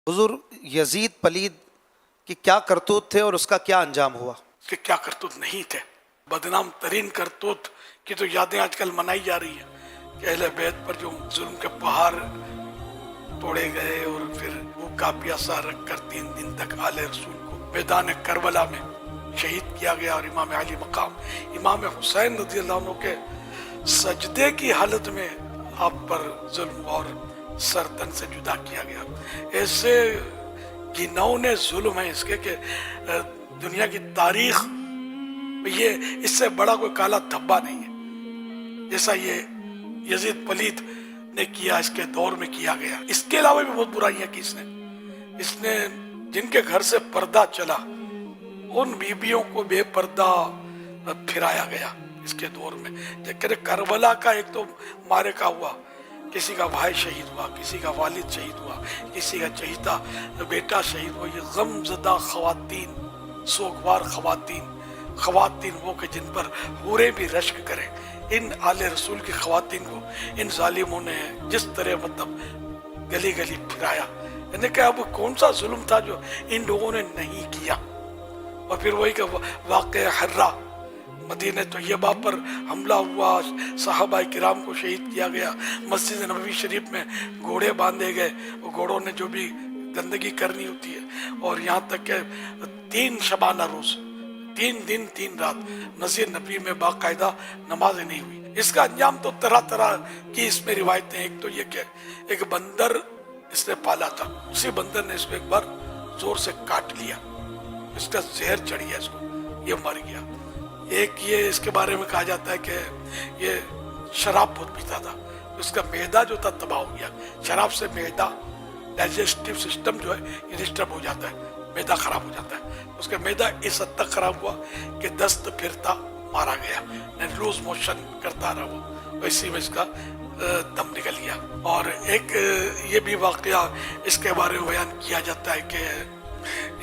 حضور یزید پلید کی کیا کرتوت تھے اور اس کا کیا انجام ہوا؟ کہ کیا کرتوت نہیں تھے. بدنام ترین کرتوت کی تو یادیں آج کل منائی جا رہی ہیں کہ اہل بیت پر جو ظلم کے پہاڑ توڑے گئے اور پھر وہ کا پیاسا رکھ کر 3 دن تک آل رسول کو میدان کربلا میں شہید کیا گیا، اور امام علی مقام امام حسین رضی اللہ عنہ کے سجدے کی حالت میں آپ پر ظلم اور سر تن سے جدا کیا گیا. ایسے گنونے ظلم ہیں اس کے کہ دنیا کی تاریخ یہ اس سے بڑا کوئی کالا دھبا نہیں ہے جیسا یہ یزید پلید نے کیا، اس کے دور میں کیا گیا. اس کے علاوہ بھی بہت برائیاں کی اس نے جن کے گھر سے پردہ چلا ان بیبیوں کو بے پردہ پھرایا گیا اس کے دور میں. کربلا کا ایک تو مارے کا ہوا، کسی کا بھائی شہید ہوا، کسی کا والد شہید ہوا، کسی کا چہیتا بیٹا شہید ہوا. یہ غم زدہ خواتین، سوگوار خواتین وہ کہ جن پر حوریں بھی رشک کریں، ان آل رسول کی خواتین کو ان ظالموں نے جس طرح مطلب گلی گلی پھرایا. یعنی کہ اب کون سا ظلم تھا جو ان لوگوں نے نہیں کیا. اور پھر وہی کہ واقع حرہ مدینہ طیبہ پر حملہ ہوا، صحابہ کرام کو شہید کیا گیا، مسجد نبوی شریف میں گھوڑے باندھے گئے، وہ گھوڑوں نے جو بھی گندگی کرنی ہوتی ہے، اور یہاں تک کہ 3 شبانہ روز 3 دن 3 رات مسجد نبی میں باقاعدہ نماز نہیں ہوئی. اس کا انجام تو طرح طرح کی اس میں روایتیں. ایک تو یہ کہ ایک بندر اس نے پالا تھا، اسی بندر نے اس کو ایک بار زور سے کاٹ لیا، اس کا زہر چڑھ گیا، اس کو یہ مر گیا. ایک یہ اس کے بارے میں کہا جاتا ہے کہ یہ شراب بہت پیتا تھا، اس کا معدہ جو تھا تباہ ہو گیا. شراب سے معدہ ڈائجسٹیو سسٹم جو ہے یہ ڈسٹرب ہو جاتا ہے، معدہ خراب ہو جاتا ہے. اس کا معدہ اس حد تک خراب ہوا کہ دست پھرتا مارا گیا، لوز موشن کرتا رہا وہ، اسی میں اس کا دم نکل گیا. اور ایک یہ بھی واقعہ اس کے بارے میں بیان کیا جاتا ہے کہ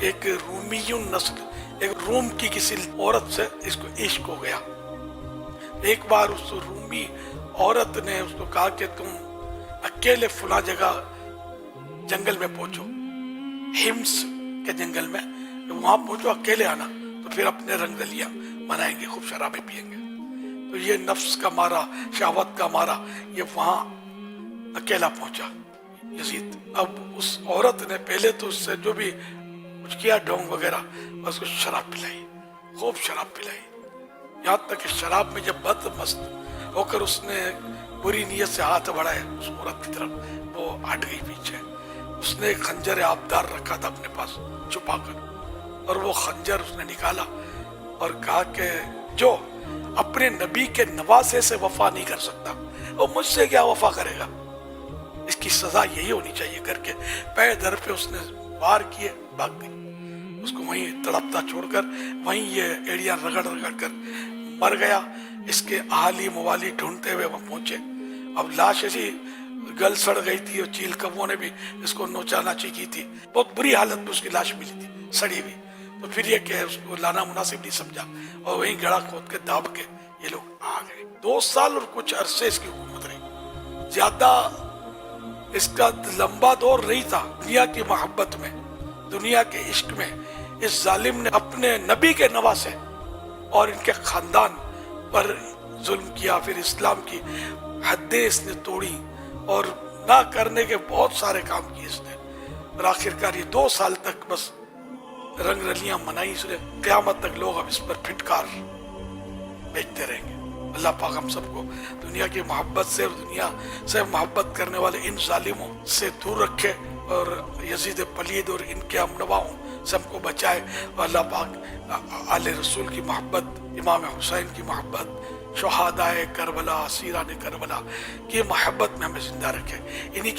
ایک رومیون نسل، ایک روم کی کسی عورت سے اس کو عشق ہو گیا. ایک بار اس رومی عورت نے اس کو کہا کہ تم اکیلے فلاں جگہ جنگل میں پہنچو، ہمس کے جنگل میں، وہاں پہنچو، اکیلے آنا، تو پھر اپنے رنگ رلیاں منائیں گے، خوب شرابیں پیئیں گے. تو یہ نفس کا مارا، شہوت کا مارا، یہ وہاں اکیلا پہنچا یزید. اب اس عورت نے پہلے تو اس سے جو بھی کچھ کیا ڈونگ وغیرہ، اس کو شراب پلائی، خوب شراب پلائی، یہاں تک کہ شراب میں جب بد مست ہو کر اس نے بری نیت سے ہاتھ بڑھائے اس عورت کی طرف، وہ ہٹ گئی پیچھے. اس نے ایک خنجر آبدار رکھا تھا اپنے پاس چھپا کر، اور وہ خنجر اس نے نکالا اور کہا کہ جو اپنے نبی کے نواسے سے وفا نہیں کر سکتا وہ مجھ سے کیا وفا کرے گا، اس کی سزا یہی ہونی چاہیے کر کے پے در پہ اس نے وار کیے، بھاگ گئی. اس کو وہیں تڑپتا چھوڑ کر وہیں یہ ایڑیاں رگڑ کر مر گیا. اس کے اہالی موالی ڈھونڈتے ہوئے وہ پہنچے. اب لاش ایسی گل سڑ گئی تھی، اور چیل کبوں نے بھی اس کو نوچا ناچی کی تھی، بہت بری حالت میں اس کی لاش ملی تھی سڑی ہوئی. تو پھر یہ کہ اس کو لانا مناسب نہیں سمجھا، اور وہیں گڑا کھود کے داب کے یہ لوگ آ گئے. 2 سال اور کچھ عرصے اس کی حکومت رہی. زیادہ اس کا لمبا دور نہیں تھا. دنیا کی محبت میں، دنیا کے عشق میں اس ظالم نے اپنے نبی کے نواسے اور ان کے خاندان پر ظلم کیا. پھر اسلام کی حدیں اس نے توڑی اور نہ کرنے کے بہت سارے کام کیے اس نے. اور آخرکار یہ 2 سال تک بس رنگ رلیاں منائی اس نے. قیامت تک لوگ اب اس پر پھٹکار بیچتے رہیں گے. اللہ پاک ہم سب کو دنیا کی محبت سے اور دنیا سے محبت کرنے والے ان ظالموں سے دور رکھے، اور یزید پلید اور ان کے ہم نواؤں سے ہم کو بچائے. اور اللہ پاک آل رسول کی محبت، امام حسین کی محبت، شہدائے کربلا، اسیران کربلا کی محبت میں ہمیں زندہ رکھے. انہی کی